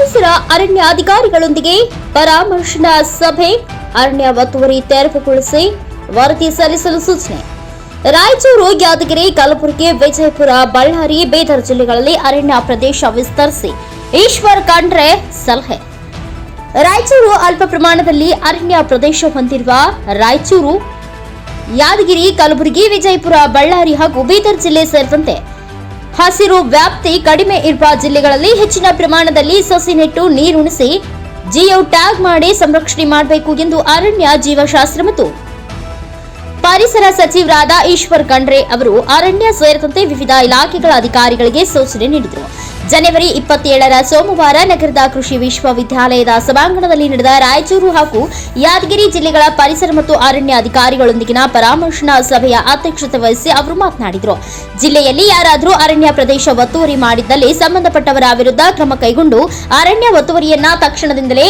ಪರಿಸರ ಅರಣ್ಯಾಧಿಕಾರಿಗಳೊಂದಿಗೆ ಪರಾಮರ್ಶನಾ ಸಭೆ. ಅರಣ್ಯ ಒತ್ತುವರಿ ತೆರವುಗೊಳಿಸಿ ವರದಿ ಸಲ್ಲಿಸಲು ಸೂಚನೆ. ರಾಯಚೂರು, ಯಾದಗಿರಿ, ಕಲಬುರಗಿ, ವಿಜಯಪುರ, ಬಳ್ಳಾರಿ, ಬೀದರ್ ಜಿಲ್ಲೆಗಳಲ್ಲಿ ಅರಣ್ಯ ಪ್ರದೇಶ ವಿಸ್ತರಿಸಿ ಈಶ್ವರ್ ಖಂಡ್ರೆ ಸಲಹೆ. ರಾಯಚೂರು ಅಲ್ಪ ಪ್ರಮಾಣದಲ್ಲಿ ಅರಣ್ಯ ಪ್ರದೇಶ ಹೊಂದಿರುವ ರಾಯಚೂರು, ಯಾದಗಿರಿ, ಕಲಬುರಗಿ, ವಿಜಯಪುರ, ಬಳ್ಳಾರಿ ಹಾಗೂ ಬೀದರ್ ಜಿಲ್ಲೆ ಸೇರಿದಂತೆ ಹಸಿರು ವ್ಯಾಪ್ತಿ ಕಡಿಮೆ ಇರುವ ಜಿಲ್ಲೆಗಳಲ್ಲಿ ಹೆಚ್ಚಿನ ಪ್ರಮಾಣದಲ್ಲಿ ಸಸಿ ನೆಟ್ಟು ನೀರುಣಿಸಿ ಜಿಯೋ ಟ್ಯಾಗ್ ಮಾಡಿ ಸಂರಕ್ಷಣೆ ಮಾಡಬೇಕು ಎಂದು ಅರಣ್ಯ, ಜೀವಶಾಸ್ತ್ರ ಮತ್ತು ಪರಿಸರ ಸಚಿವರಾದ ಈಶ್ವರ್ ಖಂಡ್ರೆ ಅವರು ಅರಣ್ಯ ಸೇರಿದಂತೆ ವಿವಿಧ ಇಲಾಖೆಗಳ ಅಧಿಕಾರಿಗಳಿಗೆ ಸೂಚನೆ ನೀಡಿದರು. ಜನವರಿ 27ರ ಸೋಮವಾರ ನಗರದ ಕೃಷಿ ವಿಶ್ವವಿದ್ಯಾಲಯದ ಸಭಾಂಗಣದಲ್ಲಿ ನಡೆದ ರಾಯಚೂರು ಹಾಗೂ ಯಾದಗಿರಿ ಜಿಲ್ಲೆಗಳ ಪರಿಸರ ಮತ್ತು ಅರಣ್ಯ ಅಧಿಕಾರಿಗಳೊಂದಿಗಿನ ಪರಾಮರ್ಶನಾ ಸಭೆಯ ಅಧ್ಯಕ್ಷತೆ ವಹಿಸಿ ಅವರು ಮಾತನಾಡಿದರು. ಜಿಲ್ಲೆಯಲ್ಲಿ ಯಾರಾದರೂ ಅರಣ್ಯ ಪ್ರದೇಶ ಒತ್ತುವರಿ ಮಾಡಿದ್ದಲ್ಲಿ ಸಂಬಂಧಪಟ್ಟವರ ವಿರುದ್ಧ ಕ್ರಮ ಕೈಗೊಂಡು ಅರಣ್ಯ ಒತ್ತುವರಿಯನ್ನ ತಕ್ಷಣದಿಂದಲೇ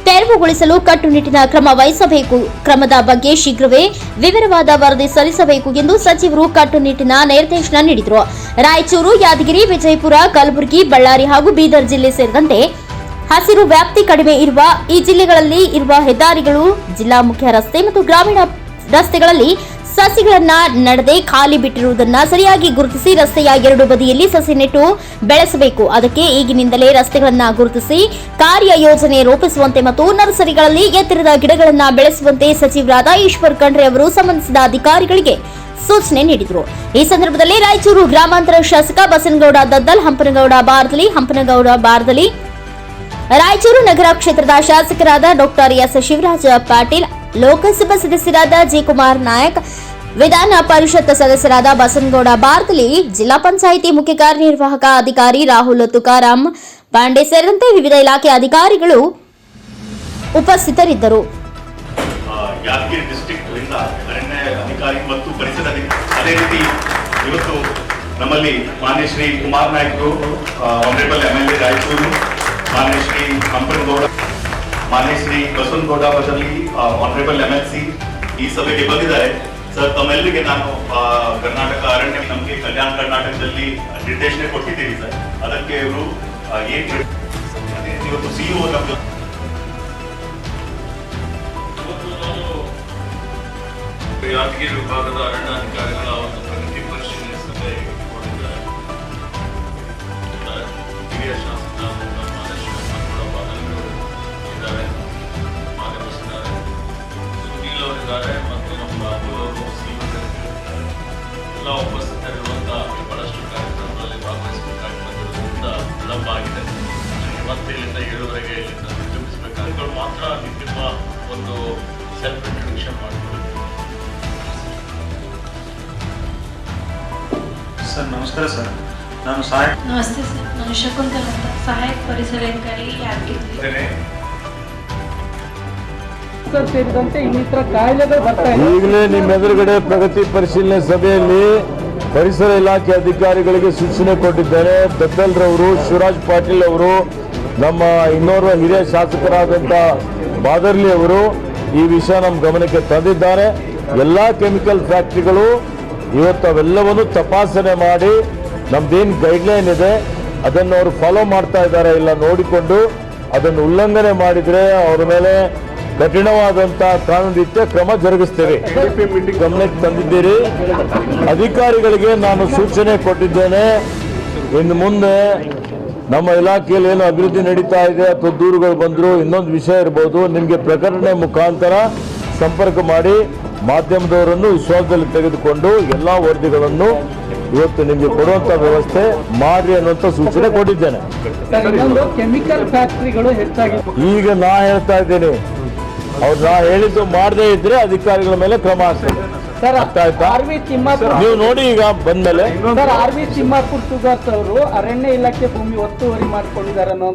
ತೆರವುಗೊಳಿಸಲು ಕಟ್ಟುನಿಟ್ಟಿನ ಕ್ರಮ ವಹಿಸಬೇಕು. ಕ್ರಮದ ಬಗ್ಗೆ ಶೀಘ್ರವೇ ವಿವರವಾದ ವರದಿ ಸಲ್ಲಿಸಬೇಕು ಎಂದು ಸಚಿವರು ಕಟ್ಟುನಿಟ್ಟಿನ ನಿರ್ದೇಶನ ನೀಡಿದರು. ರಾಯಚೂರು, ಯಾದಗಿರಿ, ವಿಜಯಪುರ, ಕಲಬುರಗಿ, ಬಳ್ಳಾರಿ ಹಾಗೂ ಬೀದರ್ ಜಿಲ್ಲೆ ಸೇರಿದಂತೆ ಹಸಿರು ವ್ಯಾಪ್ತಿ ಕಡಿಮೆ ಇರುವ ಈ ಜಿಲ್ಲೆಗಳಲ್ಲಿ ಇರುವ ಹೆದ್ದಾರಿಗಳು, ಜಿಲ್ಲಾ ಮುಖ್ಯ ರಸ್ತೆ ಮತ್ತು ಗ್ರಾಮೀಣ ರಸ್ತೆಗಳಲ್ಲಿ ಸಸಿಗಳನ್ನ ನಡೆದೇ ಖಾಲಿ ಬಿಟ್ಟಿರುವುದನ್ನು ಸರಿಯಾಗಿ ಗುರುತಿಸಿ ರಸ್ತೆಯ ಎರಡು ಬದಿಯಲ್ಲಿ ಸಸಿ ನೆಟ್ಟು ಬೆಳೆಸಬೇಕು. ಅದಕ್ಕೆ ಈಗಿನಿಂದಲೇ ರಸ್ತೆಗಳನ್ನ ಗುರುತಿಸಿ ಕಾರ್ಯಯೋಜನೆ ರೂಪಿಸುವಂತೆ ಮತ್ತು ನರ್ಸರಿಗಳಲ್ಲಿ ಎತ್ತರದ ಗಿಡಗಳನ್ನು ಬೆಳೆಸುವಂತೆ ಸಚಿವರಾದ ಈಶ್ವರ್ ಖಂಡ್ರೆ ಅವರು ಸಂಬಂಧಿಸಿದ ಅಧಿಕಾರಿಗಳಿಗೆ ಸೂಚನೆ ನೀಡಿದರು. ಈ ಸಂದರ್ಭದಲ್ಲಿ ರಾಯಚೂರು ಗ್ರಾಮಾಂತರ ಶಾಸಕ ಬಸನಗೌಡ ದದ್ದಲ್, ಹಂಪನಗೌಡ ಬಾರ್ದಲಿ, ರಾಯಚೂರು ನಗರ ಕ್ಷೇತ್ರದ ಶಾಸಕರಾದ ಡಾಕ್ಟರ್ ಎಸ್ ಶಿವರಾಜ ಪಾಟೀಲ್, ಲೋಕಸಭಾ ಸದಸ್ಯರಾದ ಜಿ ಕುಮಾರ್ ನಾಯಕ್, ವಿಧಾನ ಪರಿಷತ್ ಸದಸ್ಯರಾದ ಬಸನಗೌಡ ಬಾರ್ದಲಿ, ಜಿಲ್ಲಾ ಪಂಚಾಯಿತಿ ಮುಖ್ಯ ಕಾರ್ಯನಿರ್ವಾಹಕ ಅಧಿಕಾರಿ ರಾಹುಲ್ ತುಕಾರಾಂ ಪಾಂಡೆ ಸೇರಿದಂತೆ ವಿವಿಧ ಇಲಾಖೆ ಅಧಿಕಾರಿಗಳು ಉಪಸ್ಥಿತರಿದ್ದರು. ಯಾದಗಿರಿ ಡಿಸ್ಟ್ರಿಕ್ಟ್ ಅರಣ್ಯ ಅಧಿಕಾರಿ ಮತ್ತು ಪರಿಸರ ಅದೇ ರೀತಿ ಇವತ್ತು ನಮ್ಮಲ್ಲಿ ಮಾನ್ಯ ಶ್ರೀ ಕುಮಾರ್ ನಾಯ್ಕರು, ಆನರೇಬಲ್ MLA ರಾಯಚೂರು, ಮಾನ್ಯ ಶ್ರೀ ಹಂಪನಗೌಡ, ಮಾನ್ಯ ಶ್ರೀ ಬಸನಗೌಡ ಬದಲಿ, ಆನರೇಬಲ್ MLC ಈ ಸಭೆಗೆ ಬಂದಿದ್ದಾರೆ. ಸರ್, ತಮ್ಮೆಲ್ಲರಿಗೆ ನಾನು ಕರ್ನಾಟಕ ಅರಣ್ಯ ನಮಗೆ ಕಲ್ಯಾಣ ಕರ್ನಾಟಕದಲ್ಲಿ ನಿರ್ದೇಶನ ಕೊಟ್ಟಿದ್ದೀವಿ ಸರ್. ಅದಕ್ಕೆ ಇವರು ಇವತ್ತು CEO ಯಾದಗಿರಿ ವಿಭಾಗದ ಅರಣ್ಯಾಧಿಕಾರಿಗಳ ಒಂದು ಪ್ರಗತಿ ಪರಿಶೀಲನೆ ಸಭೆ ಕೊಟ್ಟಿದ್ದಾರೆ. ಹಿರಿಯ ಶಾಸಕ ಇದ್ದಾರೆ, ಮಾನ್ಯ ಬಸ್ಸಿದ್ದಾರೆ, ಸುನೀಲ್ ಅವರಿದ್ದಾರೆ ಮತ್ತು ನಮ್ಮ ರಾಹುಲ್ ಎಲ್ಲ ಉಪಸ್ಥಿತರಿರುವಂತಹ ಬಹಳಷ್ಟು ಕಾರ್ಯಕ್ರಮಗಳಲ್ಲಿ ಭಾಗವಹಿಸಬೇಕಾಗಿ ಬಂದಿರುವುದರಿಂದ ವಿಳಂಬ ಆಗಿದೆ. ಮತ್ತೆ ಇಲ್ಲಿಂದ 7ವರೆಗೆ ಇಲ್ಲಿಂದ ನಿರ್ಗಮಿಸಬೇಕಾದ ಮಾತ್ರ ನಿಮ್ಮ ಒಂದು ಸೆಲ್ಫ್ ಇಂಟ್ರೊಡಕ್ಷನ್ ಮಾಡಿಕೊಳ್ಳಿ. ಸರ್ ನಮಸ್ಕಾರ ಸರ್, ನಾನು ನಮಸ್ತೆ ಸರ್, ನಾನು ಶಕುಂತಲ ಅಂತ, ಸಹಾಯಕ ಪರಿಸರ ಅಧಿಕಾರಿ ಯಾದಗಿರಿ. ಸೇರಿದಂತೆ ಇನ್ನಿತರ ಕಾಯಿಲೆಗಳು ಬರ್ತಾ ಇದೆ. ಈಗಲೇ ನಿಮ್ಮ ಎದುರುಗಡೆ ಪ್ರಗತಿ ಪರಿಶೀಲನೆ ಸಭೆಯಲ್ಲಿ ಪರಿಸರ ಇಲಾಖೆ ಅಧಿಕಾರಿಗಳಿಗೆ ಸೂಚನೆ ಕೊಟ್ಟಿದ್ದಾರೆ. ದದ್ದಲ್ರವರು, ಶಿವರಾಜ್ ಪಾಟೀಲ್ ಅವರು, ನಮ್ಮ ಇನ್ನೋರ್ವ ಹಿರಿಯ ಶಾಸಕರಾದಂಥ ಬಾದರ್ಲಿ ಅವರು ಈ ವಿಷಯ ನಮ್ಮ ಗಮನಕ್ಕೆ ತಂದಿದ್ದಾರೆ. ಎಲ್ಲ ಕೆಮಿಕಲ್ ಫ್ಯಾಕ್ಟ್ರಿಗಳು ಇವತ್ತು ಅವೆಲ್ಲವನ್ನು ತಪಾಸಣೆ ಮಾಡಿ ನಮ್ದೇನು ಗೈಡ್ಲೈನ್ ಇದೆ ಅದನ್ನು ಅವರು ಫಾಲೋ ಮಾಡ್ತಾ ಇದ್ದಾರೆ ಇಲ್ಲ ನೋಡಿಕೊಂಡು ಅದನ್ನು ಉಲ್ಲಂಘನೆ ಮಾಡಿದರೆ ಅವರ ಮೇಲೆ ಕಠಿಣವಾದಂಥ ಕಾನೂನಿತ್ಯ ಕ್ರಮ ಜರುಗಿಸ್ತೇವೆ. ಗಮನಕ್ಕೆ ತಂದಿದ್ದೀರಿ. ಅಧಿಕಾರಿಗಳಿಗೆ ನಾನು ಸೂಚನೆ ಕೊಟ್ಟಿದ್ದೇನೆ. ಇನ್ನು ಮುಂದೆ ನಮ್ಮ ಇಲಾಖೆಯಲ್ಲಿ ಏನು ಅಭಿವೃದ್ಧಿ ನಡೀತಾ ಇದೆ ಅಥವಾ ದೂರುಗಳು ಬಂದರೂ ಇನ್ನೊಂದು ವಿಷಯ ಇರ್ಬೋದು, ನಿಮಗೆ ಪ್ರಕಟಣೆ ಮುಖಾಂತರ ಸಂಪರ್ಕ ಮಾಡಿ ಮಾಧ್ಯಮದವರನ್ನು ವಿಶ್ವಾಸದಲ್ಲಿ ತೆಗೆದುಕೊಂಡು ಎಲ್ಲ ವರದಿಗಳನ್ನು ಇವತ್ತು ನಿಮಗೆ ಕೊಡುವಂಥ ವ್ಯವಸ್ಥೆ ಮಾಡಿ ಅನ್ನುವಂಥ ಸೂಚನೆ ಕೊಟ್ಟಿದ್ದೇನೆ. ಕೆಮಿಕಲ್ ಫ್ಯಾಕ್ಟರಿಗಳು ಹೆಚ್ಚಾಗಿ ಈಗ ನಾ ಹೇಳ್ತಾ ಇದ್ದೇನೆ, ಅವ್ರು ನಾ ಹೇಳಿದ್ದು ಮಾಡದೇ ಇದ್ರೆ ಅಧಿಕಾರಿಗಳ ಮೇಲೆ ಕ್ರಮ ಆಗ್ತದೆ. ಅರ್ಥ ಆಯ್ತಾ? ನೀವು ನೋಡಿ ಈಗ ಬಂದ್ಮೇಲೆ ಸರ್, RV ತಿಮ್ಮಾಪುರ್ ಸುಗರ್ಸ್ ಅವರು ಅರಣ್ಯ ಇಲಾಖೆ ಭೂಮಿ ಒತ್ತುವರಿ ಮಾಡಿಕೊಂಡಿದ್ದಾರೆ ಅನ್ನೋ